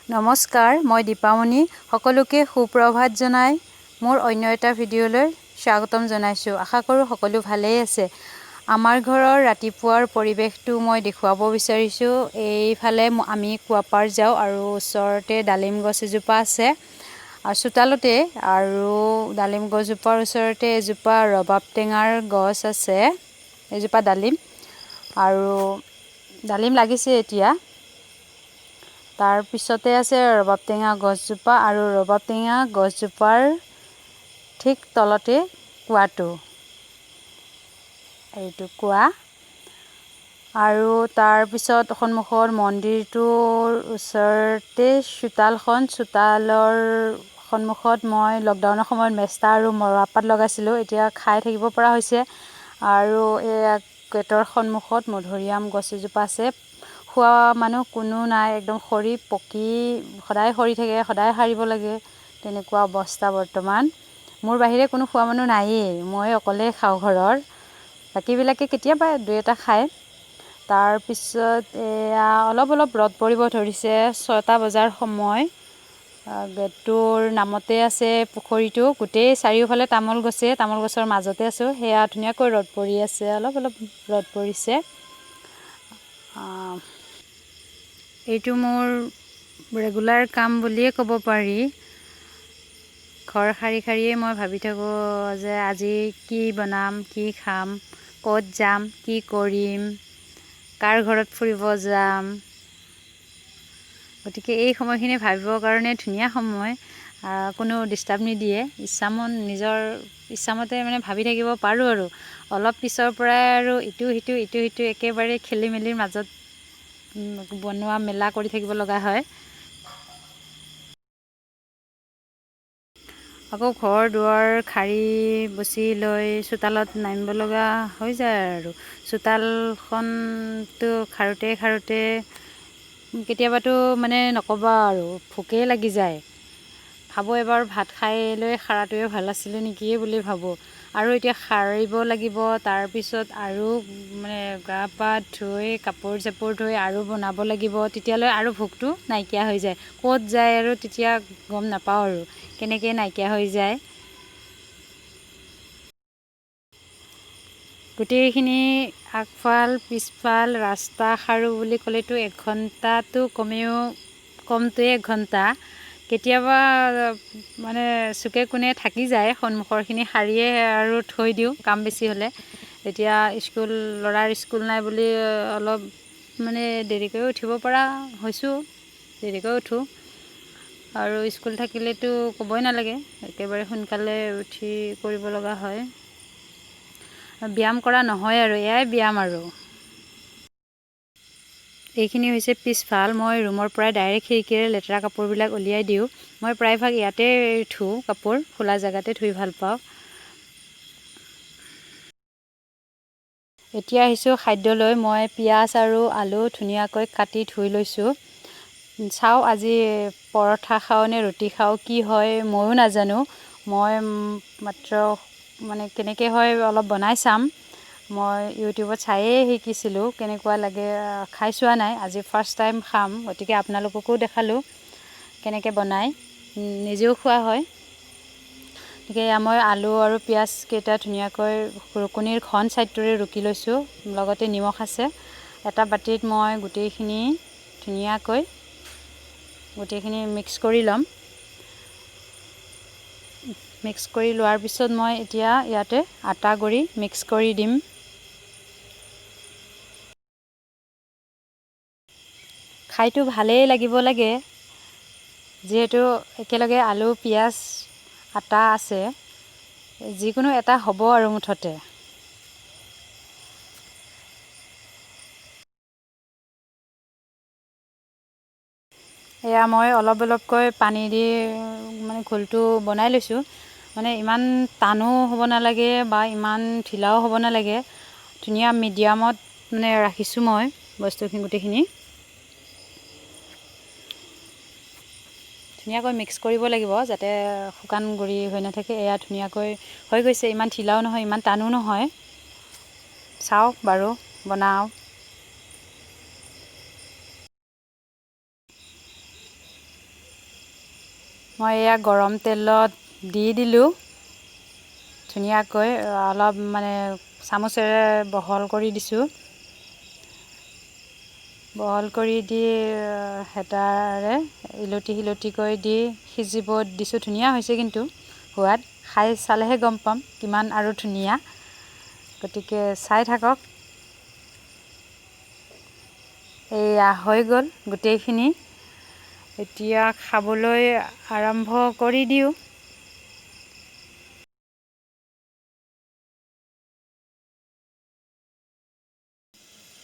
নমস্কাৰ, মই দীপামণি সকলোকে সুপ্ৰভাত জনাই মোৰ অন্য এটা ভিডিঅ'লৈ স্বাগতম জনাইছোঁ। আশা কৰোঁ সকলো ভালেই আছে। আমাৰ ঘৰৰ ৰাতিপুৱাৰ পৰিৱেশটো মই দেখুৱাব বিচাৰিছোঁ। এইফালে আমি কুৱাপাৰ যাওঁ আৰু ওচৰতে ডালিম গছ এজোপা আছে আৰু চোতালতে, আৰু ডালিম গছজোপাৰ ওচৰতে এজোপা ৰবাব টেঙাৰ গছ আছে, এজোপা ডালিম, আৰু ডালিম লাগিছে এতিয়া। তাৰ পিছতে আছে ৰবাব টেঙা গছজোপা, আৰু ৰবাব টেঙা গছজোপাৰ ঠিক তলতে কুৱাটো, এইটো কুৱা। আৰু তাৰ পিছত সন্মুখৰ মন্দিৰটোৰ ওচৰতে চোতালৰ সন্মুখত মই লকডাউনৰ সময়ত মেষ্টা আৰু মৰাপাত লগাইছিলোঁ, এতিয়া খাই থাকিব পৰা হৈছে। আৰু এই গেটৰ সন্মুখত মধুৰিআম গছ এজোপা আছে। খোৱা মানুহ কোনো নাই, একদম সৰি পকি সদায় সৰি থাকে, সদায় সাৰিব লাগে, তেনেকুৱা অৱস্থা বৰ্তমান। মোৰ বাহিৰে কোনো খোৱা মানুহ নায়েই, মই অকলেই খাওঁ ঘৰৰ। বাকীবিলাকে কেতিয়াবা দুই এটা খায়। তাৰপিছত এয়া অলপ ৰ'দ পৰিব ধৰিছে, 6টা বজাৰ সময়। গেটটোৰ নামতে আছে পুখুৰীটো, গোটেই চাৰিওফালে তামোল গছৰ মাজতে আছোঁ। সেয়া ধুনীয়াকৈ ৰ'দ পৰি আছে, অলপ ৰ'দ পৰিছে। এইটো মোৰ ৰেগুলাৰ কাম বুলিয়ে ক'ব পাৰি। ঘৰ সাৰিয়ে মই ভাবি থাকোঁ যে আজি কি বনাম, কি খাম, ক'ত যাম, কি কৰিম, কাৰ ঘৰত ফুৰিব যাম। গতিকে এই সময়খিনি ভাবিবৰ কাৰণে ধুনীয়া সময়, কোনো ডিষ্টাৰ্ব নিদিয়ে। নিজৰ ইচ্ছামতে মানে ভাবি থাকিব পাৰোঁ। আৰু অলপ পিছৰ পৰাই আৰু ইটো সিটো একেবাৰে খেলি মেলিৰ মাজত বনোৱা মেলা কৰি থাকিব লগা হয়। আকৌ ঘৰ দুৱাৰ সাৰি বচি লৈ চোতালত নামিব লগা হৈ যায়। আৰু চোতালখনটো সাৰোঁতে কেতিয়াবাতো মানে নক'বা আৰু ভোকেই লাগি যায়। ভাবোঁ এবাৰ ভাত খাই লৈ সাৰাটোৱে ভাল আছিলে নেকি বুলি ভাবোঁ। আৰু এতিয়া সাৰিব লাগিব, তাৰপিছত আৰু মানে গা পা ধুই কাপোৰ চাপোৰ ধুই আৰু বনাব লাগিব। তেতিয়ালৈ আৰু ভোকটো নাইকিয়া হৈ যায়। ক'ত যায় আৰু তেতিয়া গম নাপাওঁ আৰু কেনেকৈ নাইকিয়া হৈ যায়। গোটেইখিনি আগফাল পিছফাল ৰাস্তা সাৰোঁ বুলি ক'লেতো 1 ঘণ্টাটো কমটোৱে 1 ঘণ্টা। কেতিয়াবা মানে চুকে কোণে থাকি যায়, সন্মুখৰখিনি সাৰিয়ে আৰু থৈ দিওঁ কাম বেছি হ'লে। এতিয়া ল'ৰাৰ স্কুল নাই বুলি অলপ মানে দেৰিকৈ উঠিব পৰা হৈছোঁ, দেৰিকৈ উঠোঁ। আৰু স্কুল থাকিলেতো ক'বই নালাগে, একেবাৰে সোনকালে উঠি কৰিব লগা হয়। ব্যায়াম কৰা নহয় আৰু এয়াই ব্যায়াম। আৰু এইখিনি হৈছে পিছফাল। মই ৰুমৰ পৰাই ডাইৰেক্ট খিৰিকীৰে লেতেৰা কাপোৰবিলাক উলিয়াই দিওঁ। মই প্ৰায়ভাগ ইয়াতে ধুওঁ কাপোৰ, খোলা জেগাতে ধুই ভাল পাওঁ। এতিয়া আহিছোঁ খাদ্যলৈ। মই পিঁয়াজ আৰু আলু ধুনীয়াকৈ কাটি ধুই লৈছোঁ। চাওঁ আজি পৰঠা খাওঁ নে ৰুটি খাওঁ, কি হয় ময়ো নাজানো। মই মাত্ৰ মানে কেনেকৈ হয় অলপ বনাই চাম। মই ইউটিউবত চায়েই শিকিছিলোঁ, কেনেকুৱা লাগে খাই চোৱা নাই, আজি ফাৰ্ষ্ট টাইম খাম। গতিকে আপোনালোককো দেখালোঁ কেনেকৈ বনাই, নিজেও খোৱা হয়। গতিকে মই আলু আৰু পিঁয়াজকেইটা ধুনীয়াকৈ ৰুকনিৰ ঘন ছাইডটোৰে ৰুকি লৈছোঁ, লগতে নিমখ আছে। এটা বাতিত মই গোটেইখিনি ধুনীয়াকৈ মিক্স কৰি ল'ম। মিক্স কৰি লোৱাৰ পিছত মই এতিয়া ইয়াতে আটা গুড়ি মিক্স কৰি দিম। খাইতো ভালেই লাগিব লাগে, যিহেতু একেলগে আলু পিঁয়াজ আটা আছে, যিকোনো এটা হ'ব আৰু মুঠতে। এয়া মই অলপকৈ পানী দি মানে ঘোলটো বনাই লৈছোঁ। মানে ইমান টানো হ'ব নালাগে বা ইমান ঢিলাও হ'ব নালাগে, ধুনীয়া মিডিয়ামত মানে ৰাখিছোঁ মই গোটেইখিনি। ধুনীয়াকৈ মিক্স কৰিব লাগিব যাতে শুকান গুড়ি হৈ নাথাকে। এয়া ধুনীয়াকৈ হৈ গৈছে, ইমান ঢিলাও নহয় ইমান টানো নহয়। চাওক বাৰু বনাওঁ। মই এয়া গৰম তেলত দি দিলোঁ ধুনীয়াকৈ অলপ মানে চামুচেৰে বহল কৰি দিছোঁ বহল কৰি দি হেতাৰে ইলতি সিলতিকৈ দি সিজিব দিছোঁ ধুনীয়া হৈছে কিন্তু সোৱাদ খাই চালেহে গম পাম কিমান আৰু ধুনীয়া গতিকে চাই থাকক এয়া হৈ গ'ল গোটেইখিনি এতিয়া খাবলৈ আৰম্ভ কৰি দিওঁ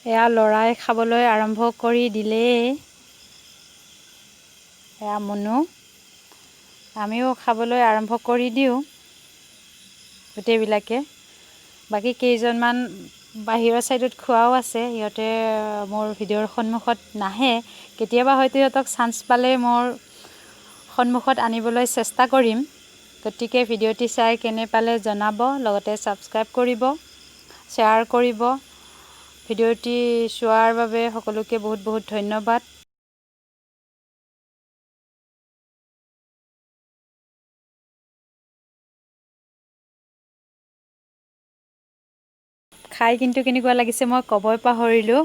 এয়া লৰাই খাবলৈ আৰম্ভ কৰি দিলেই এয়া মুনু আমিও খাবলৈ আৰম্ভ কৰি দিওঁ গোটেইবিলাকে বাকী কেইজনমান বাহিৰৰ চাইডত খোৱাও আছে সিহঁতে মোৰ ভিডিঅ'ৰ সন্মুখত নাহে কেতিয়াবা হয়তো সিহঁতক চান্স পালে মোৰ সন্মুখত আনিবলৈ চেষ্টা কৰিম গতিকে ভিডিঅ'টি চাই কেনে পালে জনাব লগতে ছাবস্ক্ৰাইব কৰিব শ্বেয়াৰ কৰিব ভিডিঅ'টি চোৱাৰ বাবে সকলোকে বহুত বহুত ধন্যবাদ খাই কিন্তু কেনেকুৱা লাগিছে মই ক'বই পাহৰিলোঁ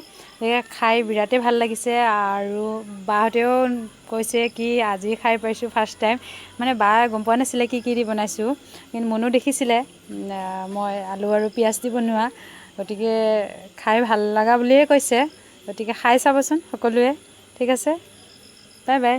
খাই বিৰাটেই ভাল লাগিছে আৰু বাহঁতেও কৈছে কি আজি খাই পাইছোঁ ফাৰ্ষ্ট টাইম মানে বা গম পোৱা নাছিলে কি দি বনাইছোঁ কিন্তু মুনু দেখিছিলে মই আলু আৰু পিঁয়াজ দি বনোৱা গতিকে খাই ভাল লগা বুলিয়ে কৈছে গতিকে খাই চাবচোন সকলোৱে ঠিক আছে বাই বাই